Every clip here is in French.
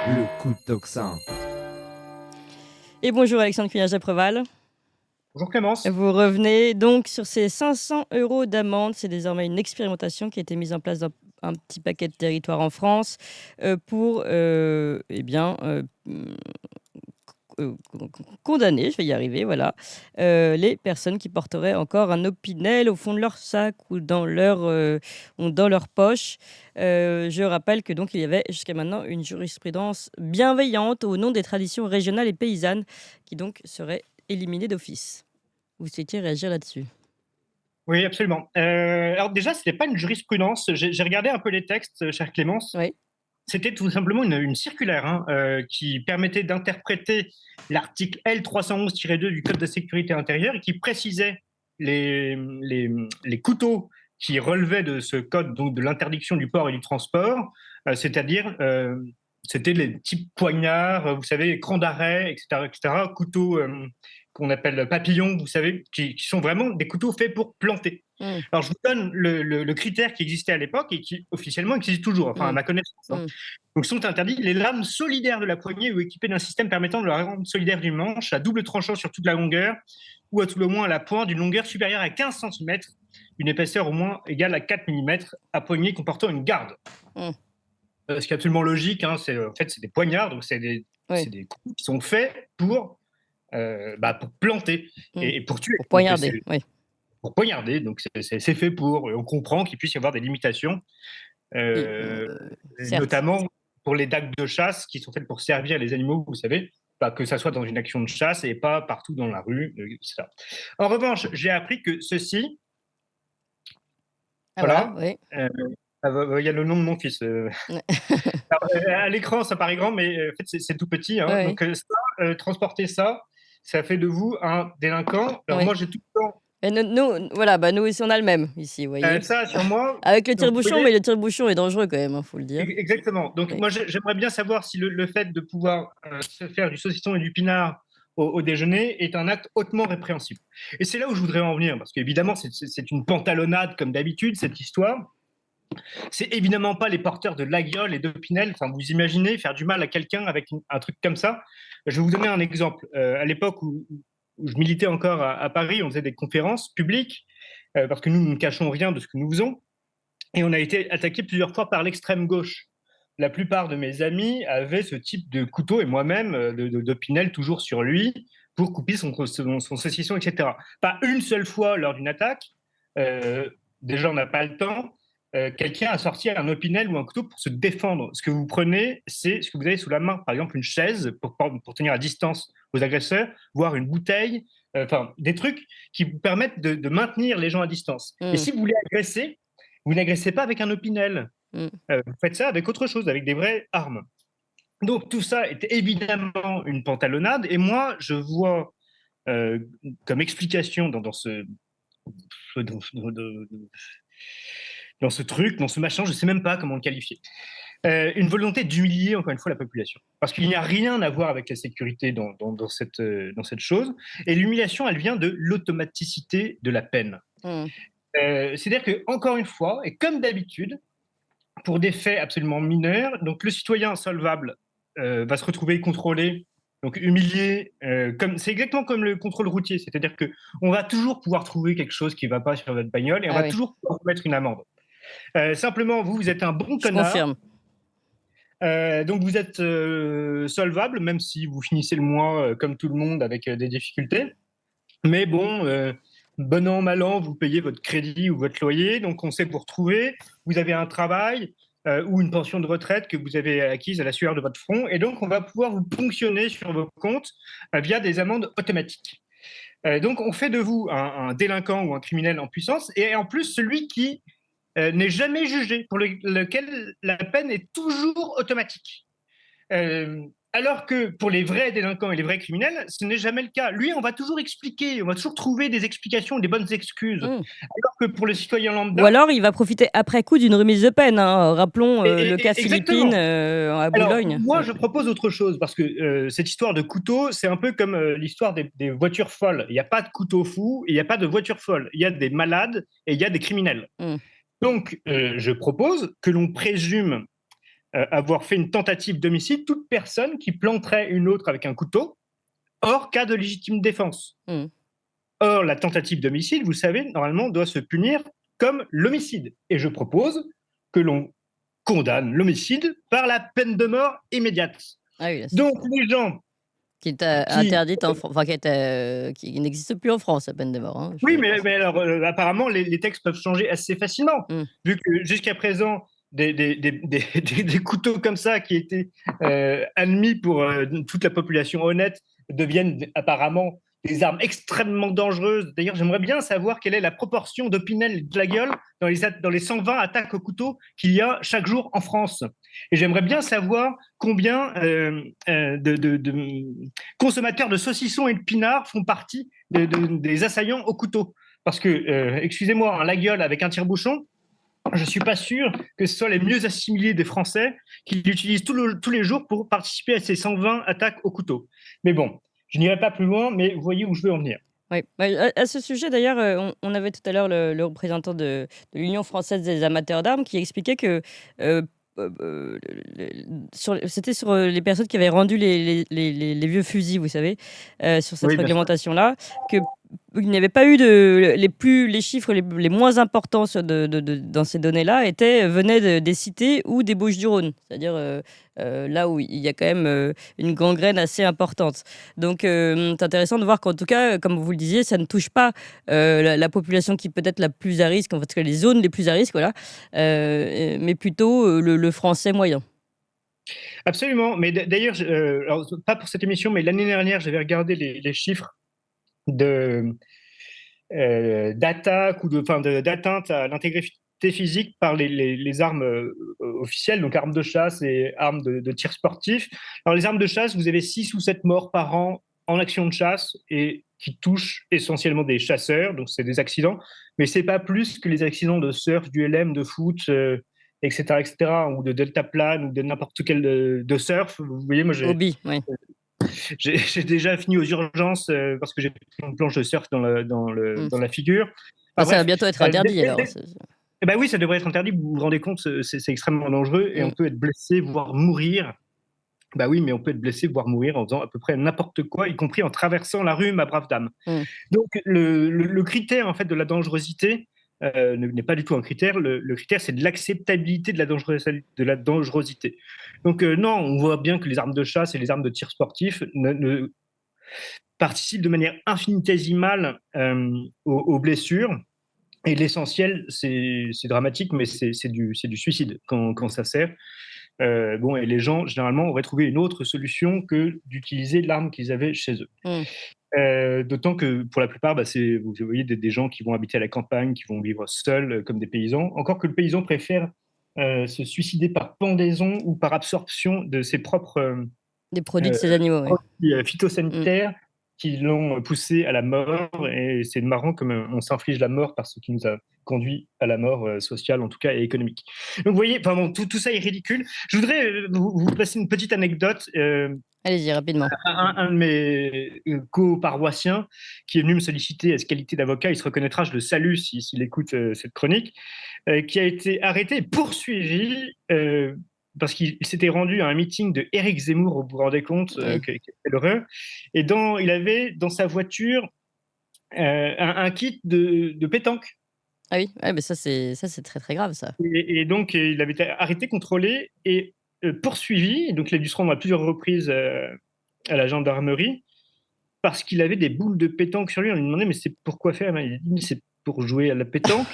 Le coup de tocsin. Et bonjour Alexandre Cuillard-Japreval. Bonjour Clémence. Vous revenez donc sur ces 500 € d'amende. C'est désormais une expérimentation qui a été mise en place dans un petit paquet de territoires en France pour condamner, je vais y arriver, voilà, les personnes qui porteraient encore un Opinel au fond de leur sac ou dans leur poche. Je rappelle que donc il y avait jusqu'à maintenant une jurisprudence bienveillante au nom des traditions régionales et paysannes qui donc serait éliminée d'office. Vous souhaitiez réagir là-dessus? Oui, absolument. Alors déjà, ce n'était pas une jurisprudence. J'ai regardé un peu les textes, chère Clémence. Oui. C'était tout simplement une circulaire qui permettait d'interpréter l'article L311-2 du Code de sécurité intérieure et qui précisait les couteaux qui relevaient de ce code, donc de l'interdiction du port et du transport, c'est-à-dire c'était les types poignards, vous savez, crans d'arrêt, etc., couteaux qu'on appelle papillons, vous savez, qui sont vraiment des couteaux faits pour planter. Alors, je vous donne le critère qui existait à l'époque et qui officiellement existe toujours, enfin à ma connaissance. Donc, sont interdits les lames solidaires de la poignée ou équipées d'un système permettant de la rendre solidaire du manche à double tranchant sur toute la longueur ou à tout le moins à la pointe d'une longueur supérieure à 15 cm, d'une épaisseur au moins égale à 4 mm, à poignée comportant une garde. Ce qui est absolument logique, en fait, c'est des poignards, donc c'est des coups qui sont faits pour planter et pour tuer. Pour poignarder, oui. Pour poignarder, donc c'est fait pour. On comprend qu'il puisse y avoir des limitations, notamment pour les dagues de chasse qui sont faites pour servir les animaux, vous savez, que ça soit dans une action de chasse et pas partout dans la rue, etc. En revanche, j'ai appris que ceci. Voilà. Oui. Il y a le nom de mon fils. À l'écran, ça paraît grand, mais en fait, c'est tout petit. Donc, transporter ça, ça fait de vous un délinquant. Alors, moi, j'ai tout le temps. Et nous aussi, on a le même ici, vous voyez. Ça, sur moi. Avec le tire-bouchon, mais le tire-bouchon est dangereux quand même, faut le dire. Exactement. Donc, moi, j'aimerais bien savoir si le fait de pouvoir se faire du saucisson et du pinard au déjeuner est un acte hautement répréhensible. Et c'est là où je voudrais en venir, parce qu'évidemment, c'est une pantalonnade, comme d'habitude, cette histoire. C'est évidemment pas les porteurs de Laguiole et d'Opinel. Enfin, vous imaginez faire du mal à quelqu'un avec un truc comme ça. Je vais vous donner un exemple. À l'époque où je militais encore à Paris, on faisait des conférences publiques parce que nous ne cachons rien de ce que nous faisons. Et on a été attaqué plusieurs fois par l'extrême gauche. La plupart de mes amis avaient ce type de couteau et moi-même d'Opinel toujours sur lui pour couper son saucisson, etc. Pas une seule fois lors d'une attaque. Déjà, on n'a pas le temps. Quelqu'un a sorti un Opinel ou un couteau pour se défendre. Ce que vous prenez, c'est ce que vous avez sous la main. Par exemple, une chaise pour tenir à distance vos agresseurs, voire une bouteille, des trucs qui vous permettent de maintenir les gens à distance. Et si vous voulez agresser, vous n'agressez pas avec un Opinel. Vous faites ça avec autre chose, avec des vraies armes. Donc tout ça est évidemment une pantalonnade. Et moi, je vois comme explication dans ce truc, dans ce machin, je ne sais même pas comment le qualifier. Une volonté d'humilier encore une fois la population. Parce qu'il n'y a rien à voir avec la sécurité dans cette chose. Et l'humiliation, elle vient de l'automaticité de la peine. C'est-à-dire que, encore une fois, et comme d'habitude, pour des faits absolument mineurs, donc le citoyen solvable va se retrouver contrôlé, donc humilié, c'est exactement comme le contrôle routier, c'est-à-dire qu'on va toujours pouvoir trouver quelque chose qui ne va pas sur votre bagnole et on va toujours pouvoir vous mettre une amende. Simplement, vous êtes un bon connard. Je confirme. Donc vous êtes solvable, même si vous finissez le mois comme tout le monde avec des difficultés. Mais bon, bon an, mal an, vous payez votre crédit ou votre loyer, donc on sait vous retrouver. Vous avez un travail ou une pension de retraite que vous avez acquise à la sueur de votre front, et donc on va pouvoir vous ponctionner sur vos comptes via des amendes automatiques. Donc on fait de vous un délinquant ou un criminel en puissance, et en plus celui qui n'est jamais jugé, pour lequel la peine est toujours automatique. Alors que pour les vrais délinquants et les vrais criminels, ce n'est jamais le cas. Lui, on va toujours expliquer, on va toujours trouver des explications, des bonnes excuses. Alors que pour le citoyen lambda... Ou alors, il va profiter après coup d'une remise de peine. Rappelons le cas exactement. Philippines à Boulogne. Alors, moi, je propose autre chose, parce que cette histoire de couteau, c'est un peu comme l'histoire des voitures folles. Il n'y a pas de couteau fou, il n'y a pas de voiture folle. Il y a des malades et il y a des criminels. Donc, je propose que l'on présume avoir fait une tentative d'homicide toute personne qui planterait une autre avec un couteau, hors cas de légitime défense. Mmh. Or, la tentative d'homicide, vous savez, normalement, doit se punir comme l'homicide. Et je propose que l'on condamne l'homicide par la peine de mort immédiate. Ah oui, là, c'est Donc, fort. les gens Qui est qui... interdite en Fran enfin qui n'existe plus en France, la peine de mort, hein, Oui, je pense. mais alors, apparemment, les textes peuvent changer assez facilement, Mmh. vu que jusqu'à présent, des couteaux comme ça qui étaient admis pour toute la population honnête deviennent apparemment des armes extrêmement dangereuses. D'ailleurs, j'aimerais bien savoir quelle est la proportion d'Opinel et de la gueule dans les 120 attaques au couteau qu'il y a chaque jour en France. Et j'aimerais bien savoir combien de consommateurs de saucissons et de pinards font partie des assaillants au couteau. Parce que, excusez-moi, la gueule avec un tire-bouchon, je ne suis pas sûr que ce soit les mieux assimilés des Français qui l'utilisent tous les jours pour participer à ces 120 attaques au couteau. Mais bon, je n'irai pas plus loin, mais vous voyez où je veux en venir. Oui, bah, à ce sujet d'ailleurs, on avait tout à l'heure le représentant de l'Union française des amateurs d'armes qui expliquait que, c'était sur, les personnes qui avaient rendu les vieux fusils, vous savez, sur cette Oui, bien sûr. réglementation-là, qu'il n'y avait pas eu les chiffres les moins importants dans ces données-là venaient des cités ou des Bouches-du-Rhône, c'est-à-dire, là où il y a quand même, une gangrène assez importante. Donc, c'est intéressant de voir qu'en tout cas, comme vous le disiez, ça ne touche pas la population qui peut être la plus à risque, en tout cas les zones les plus à risque, voilà, mais plutôt le français moyen. Absolument. Mais d'ailleurs, alors, pas pour cette émission, mais l'année dernière, j'avais regardé les chiffres de, d'attaque ou d'atteinte à l'intégrité physique par les armes officielles, donc armes de chasse et armes de tir sportif. Alors les armes de chasse, vous avez 6 ou 7 morts par an en action de chasse et qui touchent essentiellement des chasseurs, donc c'est des accidents, mais c'est pas plus que les accidents de surf, du LM, de foot, etc., etc., ou de deltaplane ou de n'importe quel de surf. Vous voyez, moi Hobby, oui. j'ai déjà fini aux urgences parce que j'ai pris une planche de surf Mmh. dans la figure. Bah, Enfin ça va bref, bientôt être euh, interdit alors. eh ben oui, ça devrait être interdit. Vous vous rendez compte, c'est extrêmement dangereux et on Mmh, peut être blessé, voire mourir. Bah oui, mais on peut être blessé, voire mourir en faisant à peu près n'importe quoi, y compris en traversant la rue, ma brave dame. mmh. Donc le critère en fait de la dangerosité n'est pas du tout un critère. Le critère, c'est de l'acceptabilité de la dangerosité. Donc non, on voit bien que les armes de chasse et les armes de tir sportif ne participent de manière infinitésimale aux blessures. Et l'essentiel, c'est dramatique, mais c'est du suicide quand ça sert. Bon, et les gens, généralement, auraient trouvé une autre solution que d'utiliser l'arme qu'ils avaient chez eux. Mmh. D'autant que pour la plupart, bah, vous voyez des gens qui vont habiter à la campagne, qui vont vivre seuls comme des paysans. Encore que le paysan préfère se suicider par pendaison ou par absorption de ses propres Des produits de euh, ces animaux, oui. produits Mmh. phytosanitaires qui l'ont poussé à la mort. Et c'est marrant comme on s'inflige la mort par ce qui nous a conduit à la mort sociale, en tout cas, et économique. Donc, vous voyez, enfin, bon, tout ça est ridicule. Je voudrais vous passer une petite anecdote. Allez-y rapidement. Un de mes co-paroissiens qui est venu me solliciter à cette qualité d'avocat, il se reconnaîtra, je le salue s'il écoute cette chronique, qui a été arrêté et poursuivi parce qu'il s'était rendu à un meeting de Éric Zemmour, vous vous rendez compte, Oui. quelle horreur. Et il avait dans sa voiture un kit de pétanque. Ah oui, ouais, mais ça c'est très, très grave ça. Et donc, il avait été arrêté, contrôlé et poursuivi. Et donc, il a dû se rendre à plusieurs reprises à la gendarmerie parce qu'il avait des boules de pétanque sur lui. On lui demandait, mais c'est pourquoi faire? Il a dit, mais c'est pour jouer à la pétanque.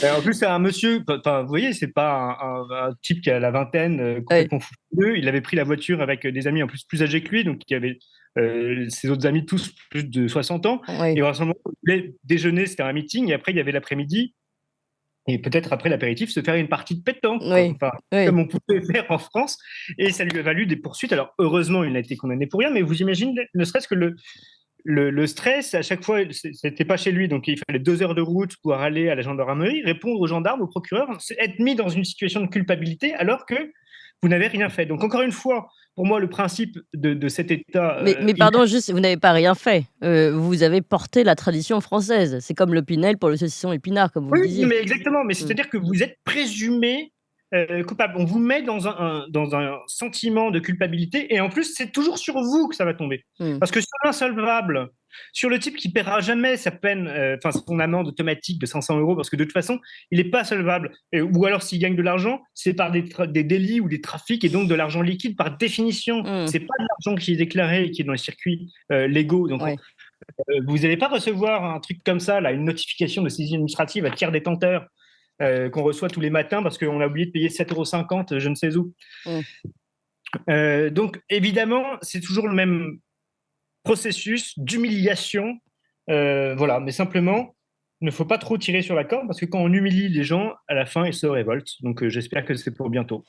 En plus, c'est un monsieur, enfin, vous voyez, c'est pas un type qui a la vingtaine, Ouais, complètement fou. Il avait pris la voiture avec des amis en plus âgés que lui, donc qui avaient ses autres amis tous plus de 60 ans. oui, Et à ce moment, il voulait déjeuner, c'était un meeting, et après, il y avait l'après-midi, et peut-être après l'apéritif, se faire une partie de pétanque, quoi. oui, Enfin, oui. comme on pouvait faire en France. Et ça lui a valu des poursuites. Alors, heureusement, il n'a été condamné pour rien, mais vous imaginez, ne serait-ce que le stress, à chaque fois, c'était pas chez lui, donc il fallait 2 heures de route pour aller à la gendarmerie, répondre aux gendarmes, au procureur, être mis dans une situation de culpabilité alors que vous n'avez rien fait. Donc encore une fois, pour moi, le principe de cet État, Mais pardon, juste, vous n'avez pas rien fait. Vous avez porté la tradition française. C'est comme le Pinel pour le saucisson épinard, comme vous le oui, disiez. mais exactement, mais Mmh. c'est-à-dire que vous êtes présumé coupable. On vous met dans un sentiment de culpabilité et en plus, c'est toujours sur vous que ça va tomber. Mm. Parce que sur l'insolvable, sur le type qui paiera jamais sa peine, son amende automatique de 500 euros, parce que de toute façon, il n'est pas solvable. Ou alors, s'il gagne de l'argent, c'est par des délits ou des trafics et donc de l'argent liquide par définition. Mm. C'est pas de l'argent qui est déclaré et qui est dans les circuits légaux. Donc, Ouais. vous n'allez pas recevoir un truc comme ça, là, une notification de saisie administrative à tiers détenteur qu'on reçoit tous les matins parce qu'on a oublié de payer 7,50 € je ne sais où. Mm. Donc, évidemment, c'est toujours le même processus d'humiliation. Voilà, mais simplement, il ne faut pas trop tirer sur la corde parce que quand on humilie les gens, à la fin, ils se révoltent. Donc, j'espère que c'est pour bientôt.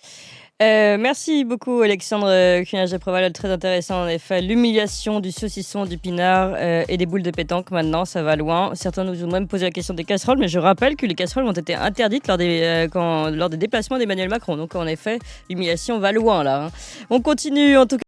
Merci beaucoup Alexandre Cugnage-Préval, très intéressant en effet. L'humiliation du saucisson, du pinard et des boules de pétanque maintenant, ça va loin. Certains nous ont même posé la question des casseroles, mais je rappelle que les casseroles ont été interdites lors des déplacements d'Emmanuel Macron. Donc en effet, l'humiliation va loin là, hein. On continue en tout cas.